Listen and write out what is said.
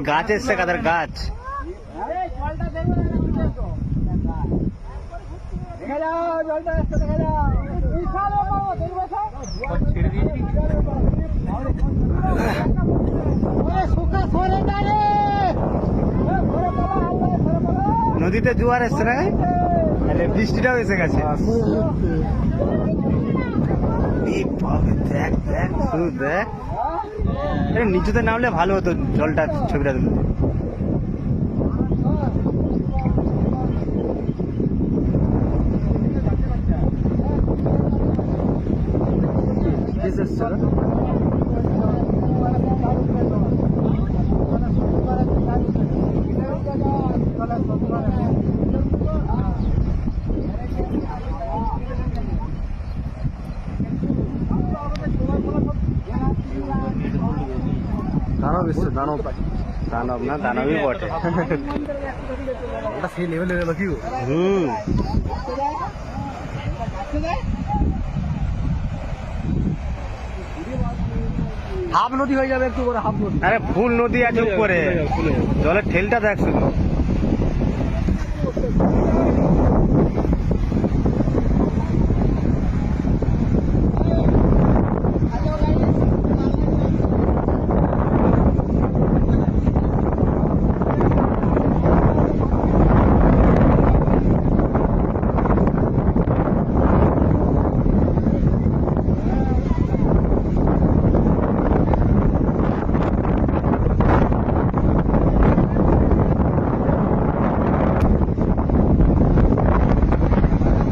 গাছ এসছে কাদের গাছ নদীতে জোয়ার এসছে না বৃষ্টিটাও এসে গেছে দেখ দেখ শুধু দেখ নিচুতে নামলে ভালো হতো জলটা ছবিটা তুলতে দানব এসছে দানব দানব না দানবই বটে ওটা সেই লেভেলে গেল কি হাফ নদী হয়ে যাবে একটু করে হাফ নদী আরে ফুল নদী আছে উপরে জলের ঠেলটা দেখ শুধু